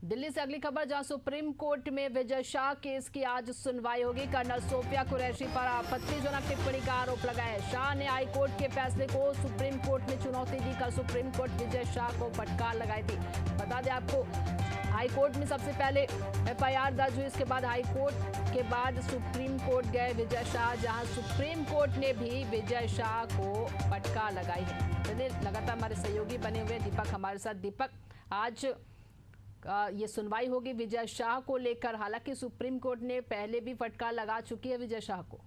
दिल्ली से अगली खबर, जहां सुप्रीम कोर्ट में विजय शाह केस की आज सुनवाई होगी। कर्नल सोफिया कुरैशी पर आपत्तिजनक टिप्पणी का आरोप लगाया। शाह ने हाई कोर्ट के फैसले को सुप्रीम कोर्ट में चुनौती दी। कल सुप्रीम कोर्ट विजय शाह को फटकार लगाई थी। बता दें आपको, हाई कोर्ट में सबसे पहले एफआईआर दर्ज हुई, इसके बाद हाई कोर्ट के बाद सुप्रीम कोर्ट गए विजय शाह, जहां सुप्रीम कोर्ट ने भी विजय शाह को फटकार लगाई है। चलिए, लगातार हमारे सहयोगी बने हुए दीपक हमारे साथ। दीपक, आज ये सुनवाई होगी विजय शाह को लेकर। हालांकि सुप्रीम कोर्ट ने पहले भी फटकार लगा चुकी है विजय शाह को।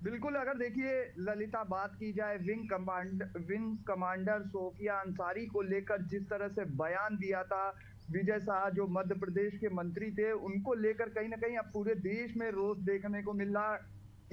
बिल्कुल, अगर देखिए ललिता, बात की जाए विंग कमांडर सोफिया अंसारी को लेकर जिस तरह से बयान दिया था विजय शाह, जो मध्य प्रदेश के मंत्री थे, उनको लेकर कहीं ना कहीं अब पूरे देश में रोष देखने को मिल रहा।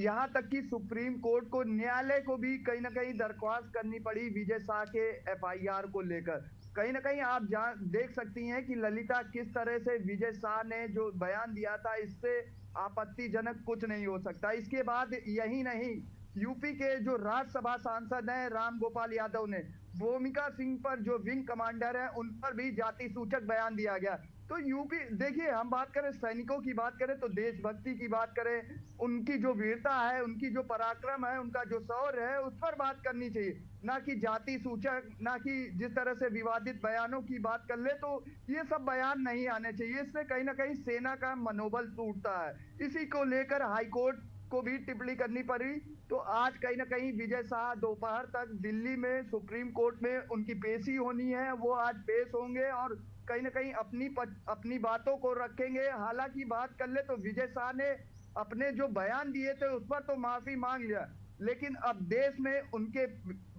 यहाँ तक कि सुप्रीम कोर्ट को, न्यायालय को भी कहीं ना कहीं दरख्वास्त करनी पड़ी विजय शाह के एफआईआर को लेकर। कहीं ना कहीं आप देख सकती हैं कि ललिता, किस तरह से विजय शाह ने जो बयान दिया था, इससे आपत्तिजनक कुछ नहीं हो सकता। इसके बाद यही नहीं, यूपी के जो राज्यसभा सांसद हैं राम गोपाल यादव ने भूमिका सिंह पर, जो विंग कमांडर है, उन पर भी जाति सूचक बयान दिया गया। तो यूपी, देखिए, हम बात करें सैनिकों की, बात करें तो देशभक्ति की बात करें, उनकी जो वीरता है, उनकी जो पराक्रम है, उनका जो शौर्य है, उस पर बात करनी चाहिए, ना कि जाति सूचक, ना कि जिस तरह से विवादित बयानों की बात कर ले। तो ये सब बयान नहीं आने चाहिए, इससे कहीं ना कहीं सेना का मनोबल टूटता है। इसी को लेकर हाईकोर्ट को भी टिप्पणी करनी पड़ी। तो आज कहीं ना कहीं विजय शाह दोपहर तक दिल्ली में सुप्रीम कोर्ट में उनकी पेशी होनी है, वो आज पेश होंगे और कहीं ना कहीं अपनी बातों को रखेंगे। हालांकि बात कर ले तो विजय शाह ने अपने जो बयान दिए थे उस पर तो माफी मांग लिया, लेकिन अब देश में उनके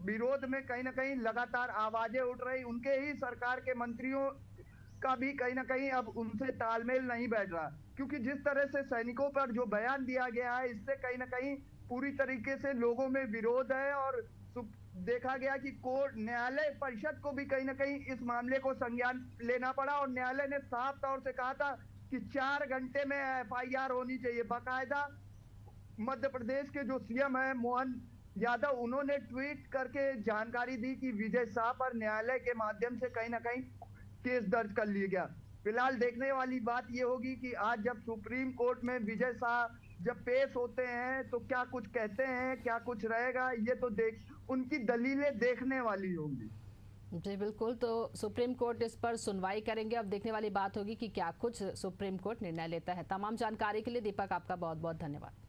विरोध में कहीं ना कहीं लगातार आवाजें उठ रही। उनके ही सरकार के मंत्रियों का भी कहीं ना कहीं अब उनसे तालमेल नहीं बैठ रहा, क्योंकि जिस तरह से सैनिकों पर जो बयान दिया गया है, इससे कहीं ना कहीं पूरी तरीके से लोगों में विरोध है। और देखा गया कि कोर्ट, न्यायालय परिषद को भी कहीं ना कहीं इस मामले को संज्ञान लेना पड़ा और न्यायालय ने साफ तौर से कहा था कि 4 घंटे में एफआईआर होनी चाहिए। बाकायदा मध्य प्रदेश के जो सीएम है मोहन यादव, उन्होंने ट्वीट करके जानकारी दी कि विजय शाह पर न्यायालय के माध्यम से कहीं ना कहीं केस दर्ज कर लिया गया। फिलहाल देखने वाली बात यह होगी कि आज जब सुप्रीम कोर्ट में विजय शाह जब पेश होते हैं तो क्या कुछ कहते हैं, क्या कुछ रहेगा, ये तो उनकी दलीलें देखने वाली होंगी। जी बिल्कुल, तो सुप्रीम कोर्ट इस पर सुनवाई करेंगे। अब देखने वाली बात होगी कि क्या कुछ सुप्रीम कोर्ट निर्णय लेता है। तमाम जानकारी के लिए दीपक, आपका बहुत बहुत धन्यवाद।